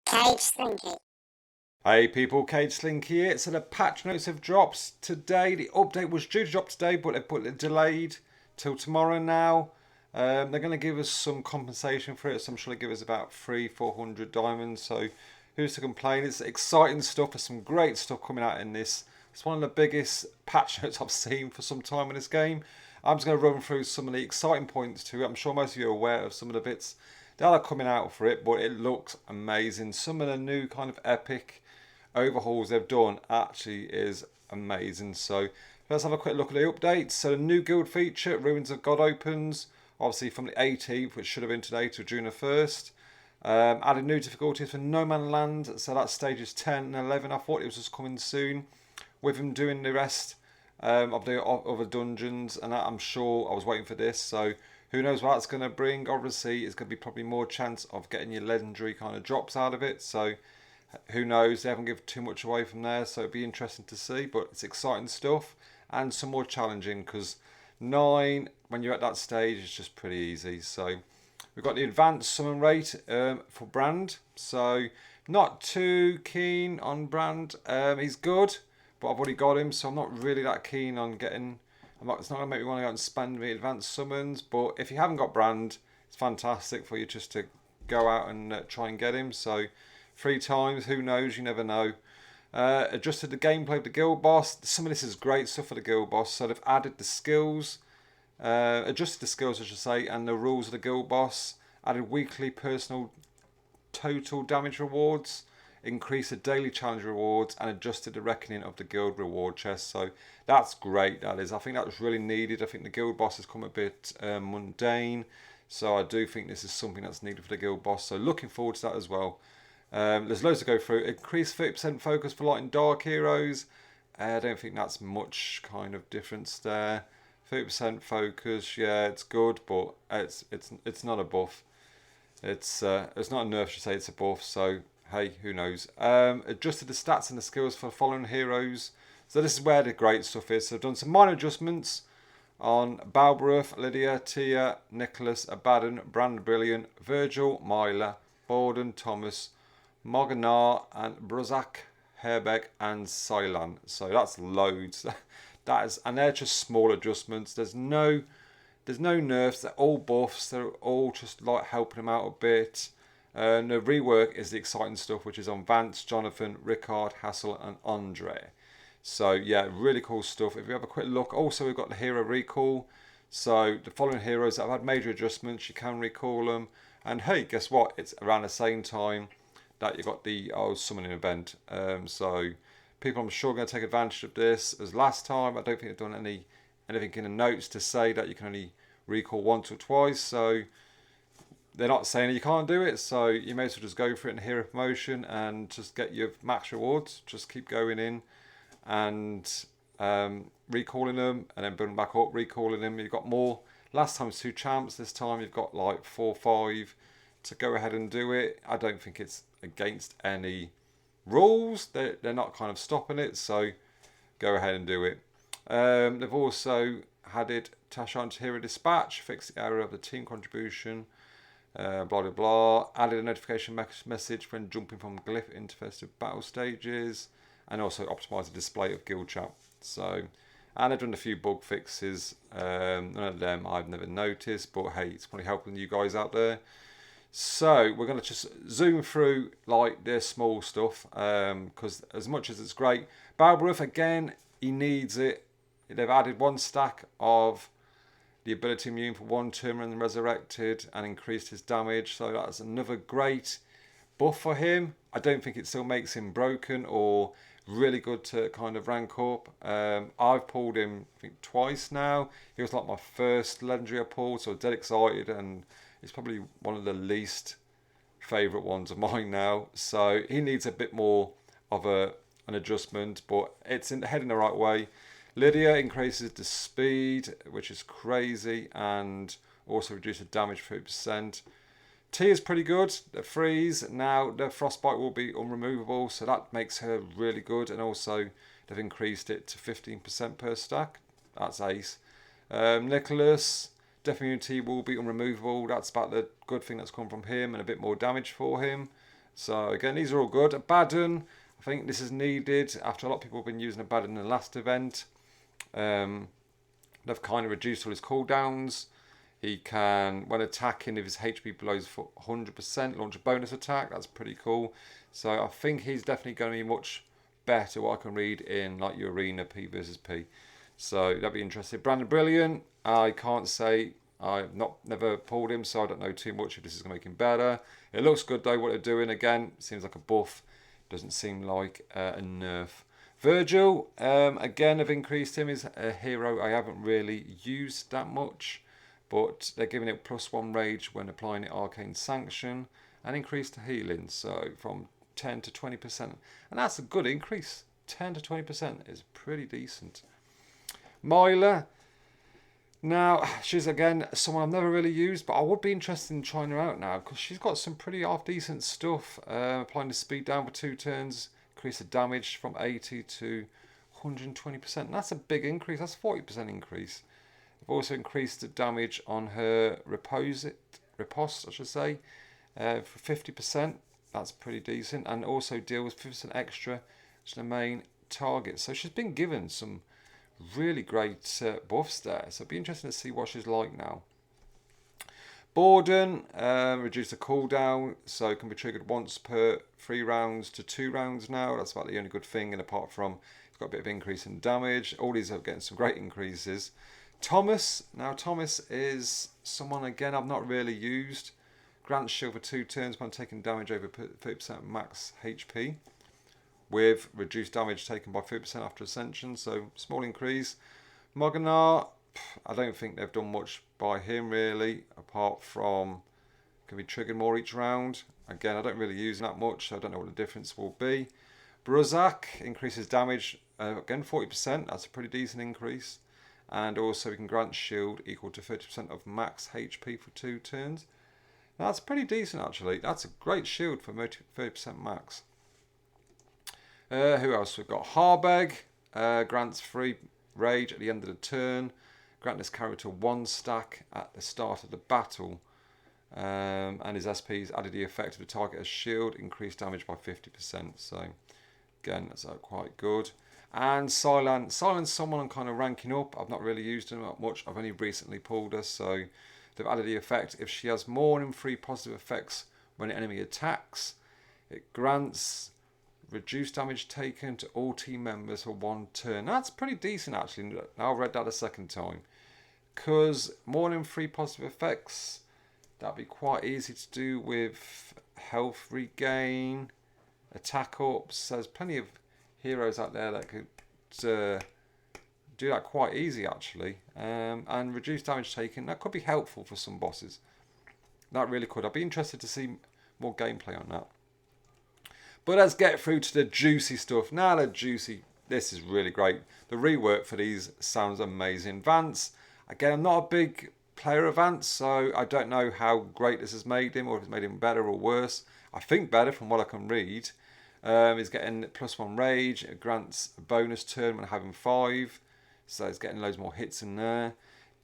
Cage Slinky. Hey people, Cage Slinky here. So the patch notes have dropped today. The update was due to drop today, but they put it delayed till tomorrow now. They're going to give us some compensation for it, so I'm sure they give us about 400 diamonds. So who's to complain? It's exciting stuff. There's some great stuff coming out in this. It's one of the biggest patch notes I've seen for some time in this game. I'm just going to run through some of the exciting points too. I'm sure most of you are aware of some of the bits that are coming out for it, but it looks amazing. Some of the new kind of epic overhauls they've done actually is amazing. So let's have a quick look at the updates. So the new guild feature, Ruins of God, opens obviously from the 18th, which should have been today, to June the 1st. Added new difficulties for No Man Land, so that's stages 10 and 11. I thought it was just coming soon, with him doing the rest of the other dungeons, and I'm sure I was waiting for this. So who knows what that's going to bring. Obviously it's going to be probably more chance of getting your legendary kind of drops out of it, so who knows, they haven't given too much away from there, so it'd be interesting to see. But it's exciting stuff and some more challenging, because 9, when you're at that stage, it's just pretty easy. So we've got the advanced summon rate for Brand, so not too keen on Brand. He's good, but I've already got him, so I'm not really that keen on getting. It's not going to make me want to go and spend me advanced summons, but if you haven't got Brand, it's fantastic for you just to go out and try and get him. So 3 times, who knows, you never know. Adjusted the gameplay of the guild boss. Some of this is great stuff for the guild boss. So they've added the skills, adjusted the skills I should say, and the rules of the guild boss. Added weekly personal total damage rewards, increased the daily challenge rewards, and adjusted the reckoning of the guild reward chest. So that's great, that is. I think that was really needed. I think the guild boss has come a bit mundane, so I do think this is something that's needed for the guild boss. So looking forward to that as well. There's loads to go through. Increased 30% focus for light and dark heroes. I don't think that's much kind of difference there. 30% focus, yeah, it's good, but it's not a buff. It's not a nerf, should say, it's a buff. So hey, who knows? Adjusted the stats and the skills for the following heroes. So this is where the great stuff is. So I've done some minor adjustments on Balbruth, Lydia, Tia, Nicholas, Abaddon, Brand Brilliant, Virgil, Myla, Borden, Thomas, Morganar, and Bruzak, Harbag, and Silan. So that's loads. And they're just small adjustments. There's no nerfs. They're all buffs. They're all just like helping them out a bit. And the rework is the exciting stuff, which is on Vance, Jonathan, Rickard, Hassel, and Andre. So yeah, really cool stuff. If you have a quick look, also we've got the hero recall. So the following heroes that have had major adjustments, you can recall them. And hey, guess what? It's around the same time that you got the summoning event. So people, I'm sure, are going to take advantage of this. As last time, I don't think they've done anything in the notes to say that you can only recall once or twice. So they're not saying you can't do it. So you may as well just go for it in hero promotion and just get your max rewards. Just keep going in and recalling them, and then building back up, recalling them. You've got more. Last time was 2 champs. This time you've got like 4 or 5 to go ahead and do it. I don't think it's against any rules. They're not kind of stopping it, so go ahead and do it. They've also added Tashan to Hero Dispatch, fix the error of the team contribution, blah blah blah. Added a notification message when jumping from glyph into festive battle stages, and also optimised the display of guild chat. So, and they've done a few bug fixes. None of them I've never noticed, but hey, it's probably helping you guys out there. So we're going to just zoom through like this small stuff, because as much as it's great, Balbruth again, he needs it. They've added 1 stack of the ability immune for 1 turn and resurrected, and increased his damage. So that's another great buff for him. I don't think it still makes him broken or really good to kind of rank up. I've pulled him I think twice now. He was like my first legendary I pulled, so I was dead excited, and it's probably one of the least favourite ones of mine now. So he needs a bit more of an adjustment, but it's heading the right way. Lydia increases the speed, which is crazy, and also reduces damage 30%. T is pretty good. The freeze, now the frostbite will be unremovable, so that makes her really good, and also they've increased it to 15% per stack. That's ace. Nicholas, death immunity will be unremovable. That's about the good thing that's come from him, and a bit more damage for him. So again, these are all good. Abaddon, I think this is needed after a lot of people have been using Abaddon in the last event. They've kind of reduced all his cooldowns. He can, when attacking, if his HP below 100%, launch a bonus attack. That's pretty cool. So I think he's definitely going to be much better what I can read in like your arena P versus P. So that'd be interesting. Brandon Brilliant, I can't say, I've never pulled him, so I don't know too much if this is going to make him better. It looks good though what they're doing. Again, seems like a buff. Doesn't seem like a nerf. Virgil, again, I've increased him. Is a hero I haven't really used that much, but they're giving it +1 rage when applying the arcane sanction and increase the healing, so from 10 to 20%, and that's a good increase. 10 to 20% is pretty decent. Myla, now she's again someone I've never really used, but I would be interested in trying her out now because she's got some pretty half decent stuff. Applying the speed down for 2 turns, increase the damage from 80 to 120%. And that's a big increase. That's a 40% increase. I've also increased the damage on her riposte, I should say, for 50%. That's pretty decent, and also deals 50% extra to the main target. So she's been given some really great buffs there. So it'd be interesting to see what she's like now. Borden, reduce the cooldown, so it can be triggered once per 3 rounds to 2 rounds now. That's about the only good thing, and apart from it's got a bit of increase in damage. All these are getting some great increases. Thomas, now Thomas is someone again I've not really used. Grants shield for 2 turns when taking damage over 30% max HP, with reduced damage taken by 30% after ascension, so small increase. Moganar, I don't think they've done much by him really, apart from can be triggered more each round. Again, I don't really use that much, so I don't know what the difference will be. Bruzak increases damage, again 40%, that's a pretty decent increase. And also we can grant shield equal to 30% of max HP for 2 turns. Now, that's pretty decent actually. That's a great shield for 30% max. Who else? We've got Harbag. Grants free rage at the end of the turn. Grant this character 1 stack at the start of the battle. And his SP's added the effect of the target as shield, increased damage by 50%. So again, that's quite good. And Silent. Silent's someone I'm kind of ranking up. I've not really used him much. I've only recently pulled her, so they've added the effect. If she has more than 3 positive effects when an enemy attacks, it grants reduced damage taken to all team members for 1 turn. That's pretty decent actually. Now I've read that a second time. Because more than 3 positive effects, that'd be quite easy to do with health regain, attack ups. There's plenty of heroes out there that could do that quite easy actually. And reduce damage taken, that could be helpful for some bosses. That really could. I'd be interested to see more gameplay on that. But let's get through to the juicy stuff. Now the juicy, this is really great. The rework for these sounds amazing. Vance, again, I'm not a big player of Vance, so I don't know how great this has made him, or if it's made him better or worse. I think better from what I can read. He's getting +1 rage. It grants a bonus turn when having 5. So he's getting loads more hits in there.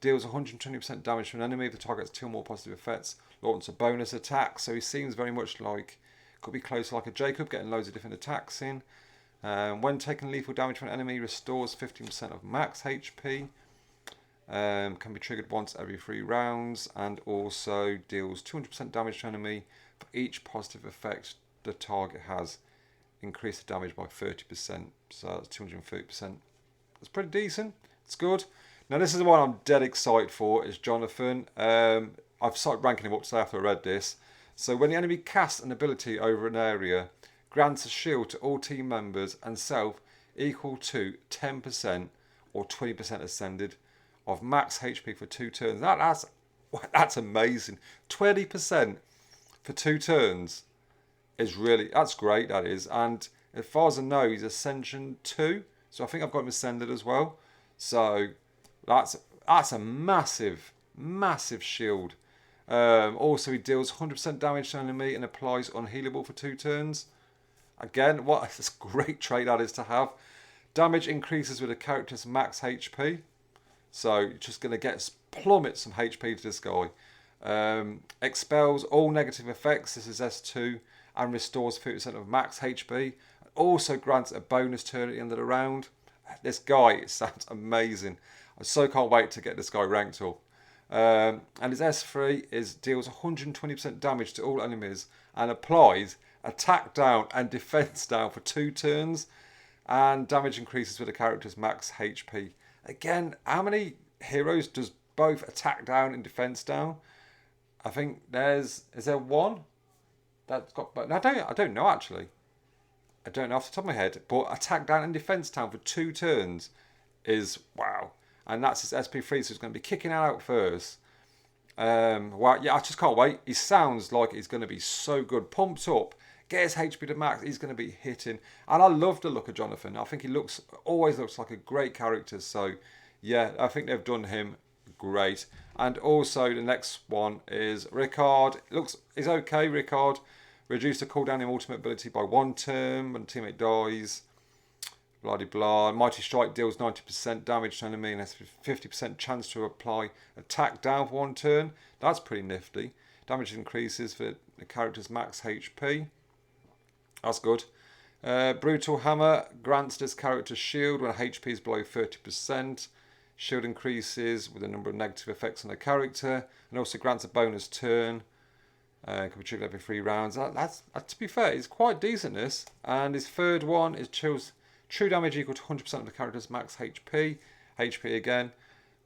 Deals 120% damage to an enemy if the target has 2 or more positive effects. Launches a bonus attack. So he seems very much like, could be close like a Jacob, getting loads of different attacks in. When taking lethal damage from an enemy, restores 15% of max HP. Can be triggered once every 3 rounds. And also deals 200% damage to an enemy for each positive effect the target has. Increase the damage by 30%. So that's 230%. That's pretty decent. It's good. Now this is the one I'm dead excited for, is Jonathan. I've started ranking him up today after I read this. So when the enemy casts an ability over an area, grants a shield to all team members and self equal to 10% or 20% ascended of max HP for 2 turns. That's amazing. 20% for 2 turns is really, that's great, that is. And as far as I know, he's Ascension 2. So I think I've got him ascended as well. So that's a massive, massive shield. Also, he deals 100% damage to an enemy and applies unhealable for 2 turns. Again, what a great trait that is to have. Damage increases with a character's max HP. So you're just going to plummet some HP to this guy. Expels all negative effects. This is S2. and restores 50% of max HP. Also grants a bonus turn at the end of the round. This guy sounds amazing. I so can't wait to get this guy ranked up. And his S3 deals 120% damage to all enemies and applies attack down and defense down for 2 turns. And damage increases with the character's max HP. Again, how many heroes does both attack down and defense down? I think is there one that's got, but I don't know actually. I don't know off the top of my head, but attack down and defense down for 2 turns is wow. And that's his SP3, so he's going to be kicking out first. Wow, yeah, I just can't wait. He sounds like he's going to be so good. Pumped up, get his HP to max, he's going to be hitting. And I love the look of Jonathan. I think he always looks like a great character. So yeah, I think they've done him great. And also the next one is Ricard. He's okay, Ricard. Reduce the cooldown in ultimate ability by 1 turn when a teammate dies. Blah de blah. Mighty Strike deals 90% damage to enemy and has 50% chance to apply attack down for 1 turn. That's pretty nifty. Damage increases for the character's max HP. That's good. Brutal Hammer grants this character shield when HP is below 30%. Shield increases with a number of negative effects on the character, and also grants a bonus turn. Can be triggered every 3 rounds. That's to be fair, it's quite decent this. And his third one is chills. True damage equal to 100% of the character's max HP. HP again.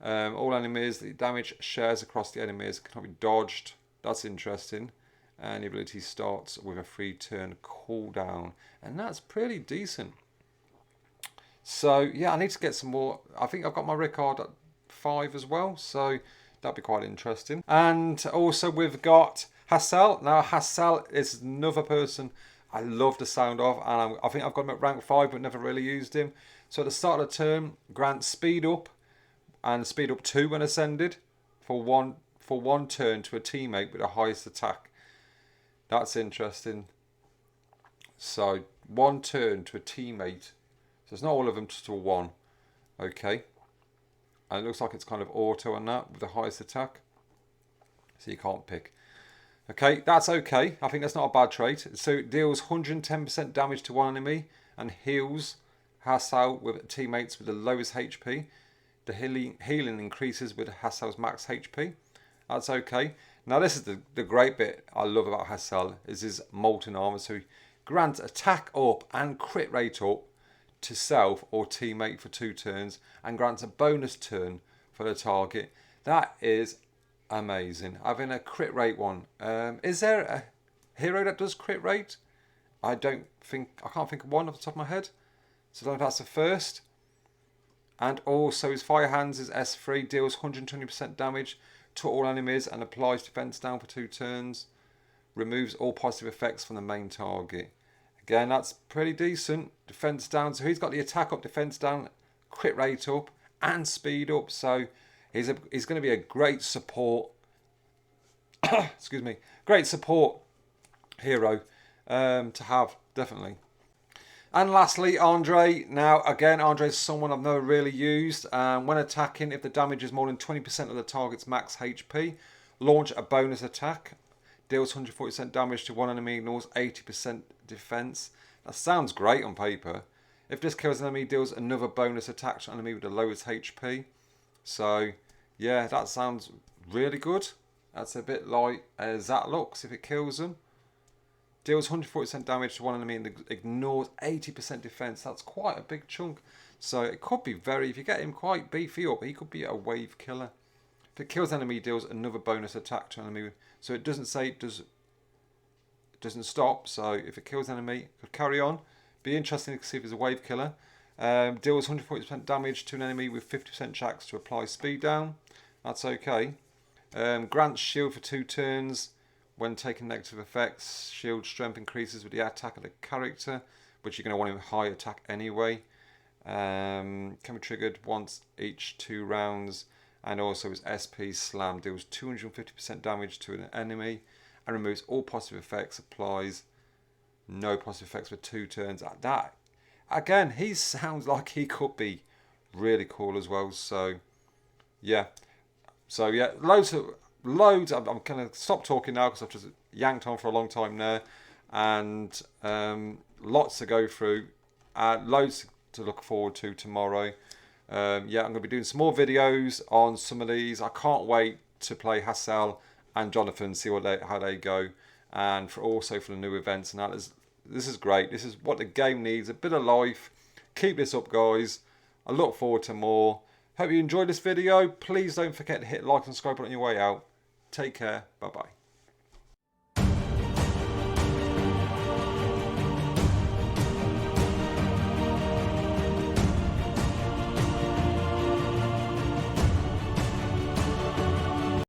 All enemies, the damage shares across the enemies, cannot be dodged. That's interesting. And the ability starts with a 3-turn cooldown. And that's pretty decent. So, yeah, I need to get some more. I think I've got my Ricard at 5 as well. So, that'd be quite interesting. And also we've got Hassel. Now, Hassel is another person I love the sound of, and I think I've got him at rank 5 but never really used him. So at the start of the turn, grant speed up and speed up 2 when ascended for one turn to a teammate with the highest attack. That's interesting. So 1 turn to a teammate. So it's not all of them, just to 1. Okay. And it looks like it's kind of auto on that with the highest attack. So you can't pick. Okay, that's okay. I think that's not a bad trait. So it deals 110% damage to 1 enemy and heals Hassel with teammates with the lowest HP. The healing increases with Hassel's max HP. That's okay. Now this is the great bit I love about Hassel is his molten armor. So he grants attack up and crit rate up to self or teammate for 2 turns and grants a bonus turn for the target. That is amazing. Having a crit rate one. Is there a hero that does crit rate? I can't think of one off the top of my head. So I don't know if that's the first. And also his Fire Hands is S3, deals 120% damage to all enemies and applies defense down for 2 turns. Removes all positive effects from the main target. Again, that's pretty decent. Defense down. So he's got the attack up, defense down, crit rate up, and speed up. So he's going to be a great support. Excuse me, great support hero to have, definitely. And lastly, Andre. Now, again, Andre is someone I've never really used. When attacking, if the damage is more than 20% of the target's max HP, launch a bonus attack. Deals 140% damage to 1 enemy, ignores 80% defense. That sounds great on paper. If this kills an enemy, deals another bonus attack to an enemy with the lowest HP. So, yeah, that sounds really good. That's a bit like Zat looks if it kills them. Deals 140% damage to 1 enemy and ignores 80% defense. That's quite a big chunk. So it could be if you get him quite beefy up, he could be a wave killer. If it kills an enemy, deals another bonus attack to an enemy. So it doesn't say it doesn't stop. So if it kills an enemy, it could carry on. Be interesting to see if it's a wave killer. Deals 140% damage to an enemy with 50% chance to apply speed down. That's okay. Grants shield for 2 turns. When taking negative effects, shield strength increases with the attack of the character, which you're going to want him high attack anyway. Can be triggered once each 2 rounds. And also his SP slam deals 250% damage to an enemy and removes all positive effects, applies no positive effects for 2 turns. That again, he sounds like he could be really cool as well. So yeah, loads. I'm going to stop talking now because I've just yanked on for a long time there. and lots to go through, loads to look forward to tomorrow. Yeah, I'm going to be doing some more videos on some of these. I can't wait to play Hassel and Jonathan, see how they go, and also for the new events and that. This is great. This is what the game needs, a bit of life. Keep this up, guys. I look forward to more. Hope you enjoyed this video. Please don't forget to hit like and subscribe on your way out. Take care. Bye-bye.